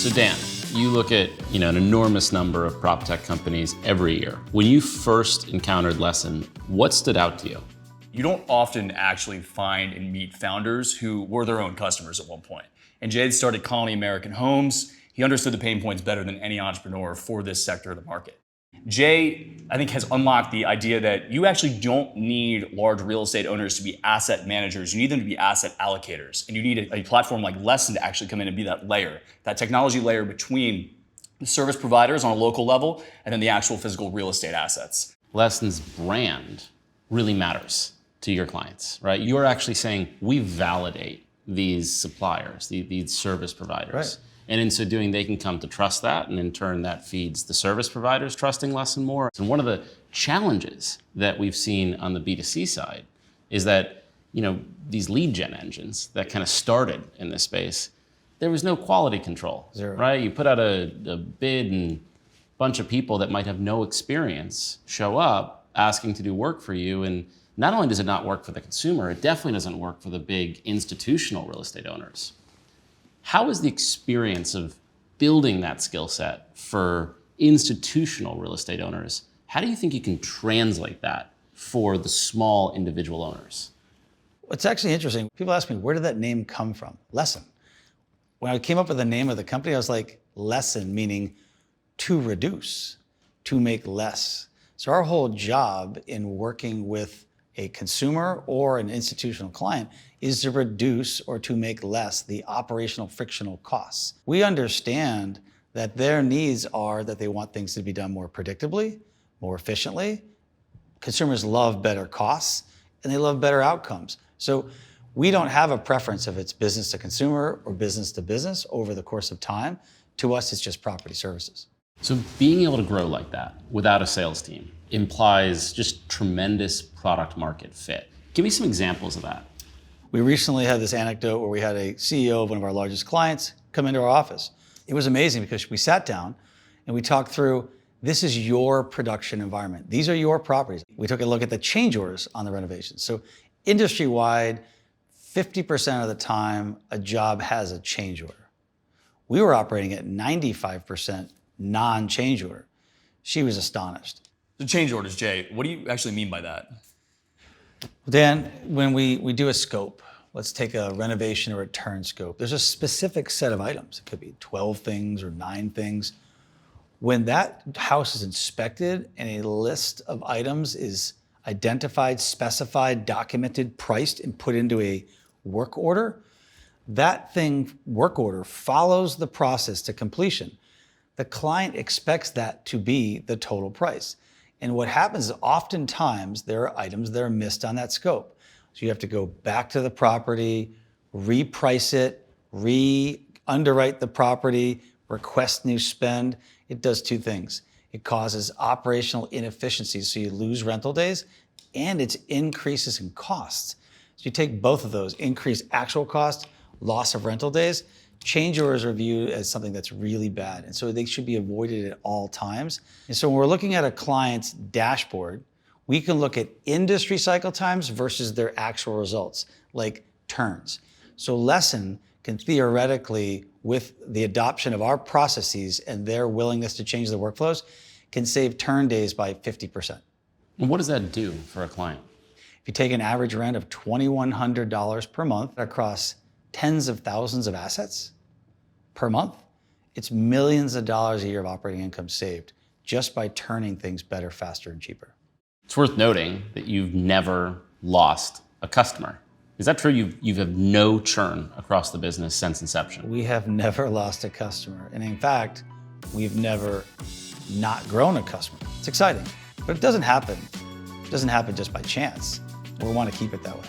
So Dan, you look at an enormous number of prop tech companies every year. When you first encountered Lessen, what stood out to you? You don't often actually find and meet founders who were their own customers at one point. And Jay had started Colony American Homes. He understood the pain points better than any entrepreneur for this sector of the market. Jay, I think, has unlocked the idea that you actually don't need large real estate owners to be asset managers. You need them to be asset allocators. And you need a platform like Lessen to actually come in and be that layer, that technology layer between the service providers on a local level and then the actual physical real estate assets. Lessen's brand really matters to your clients, right? You're actually saying we validate these suppliers, these service providers. Right. And in so doing, they can come to trust that, and in turn, that feeds the service providers trusting Lessen more. And one of the challenges that we've seen on the B2C side is that, these lead gen engines that kind of started in this space, there was no quality control. Zero. Right? You put out a bid and a bunch of people that might have no experience show up asking to do work for you. And not only does it not work for the consumer, it definitely doesn't work for the big institutional real estate owners. How is the experience of building that skill set for institutional real estate owners? How do you think you can translate that for the small individual owners? It's actually interesting. People ask me, where did that name come from? Lessen. When I came up with the name of the company, I was like, Lessen, meaning to reduce, to make less. So our whole job in working with a consumer or an institutional client is to reduce or to make less the operational frictional costs. We understand that their needs are that they want things to be done more predictably, more efficiently. Consumers love better costs and they love better outcomes. So we don't have a preference if it's business to consumer or business to business over the course of time. To us, it's just property services. So being able to grow like that without a sales team implies just tremendous product market fit. Give me some examples of that. We recently had this anecdote where we had a CEO of one of our largest clients come into our office. It was amazing because we sat down and we talked through, this is your production environment. These are your properties. We took a look at the change orders on the renovations. So industry-wide, 50% of the time, a job has a change order. We were operating at 95% non-change order. She was astonished. The change orders, Jay, what do you actually mean by that? Dan, when we do a scope, let's take a renovation or a turn scope, there's a specific set of items. It could be 12 things or 9 things. When that house is inspected and a list of items is identified, specified, documented, priced, and put into a work order, that work order follows the process to completion. The client expects that to be the total price. And what happens is oftentimes there are items that are missed on that scope. So you have to go back to the property, reprice it, re-underwrite the property, request new spend. It does 2 things. It causes operational inefficiencies, so you lose rental days, and it increases in costs. So you take both of those, increase actual cost, loss of rental days. Change orders are viewed as something that's really bad, and so they should be avoided at all times. And so when we're looking at a client's dashboard, we can look at industry cycle times versus their actual results, like turns. So Lessen can theoretically, with the adoption of our processes and their willingness to change the workflows, can save turn days by 50%. And what does that do for a client? If you take an average rent of $2,100 per month across tens of thousands of assets per month, it's millions of dollars a year of operating income saved just by turning things better, faster, and cheaper. It's worth noting that you've never lost a customer. Is that true? You've had no churn across the business since inception? We have never lost a customer. And in fact, we've never not grown a customer. It's exciting, but it doesn't happen. It doesn't happen just by chance. We want to keep it that way.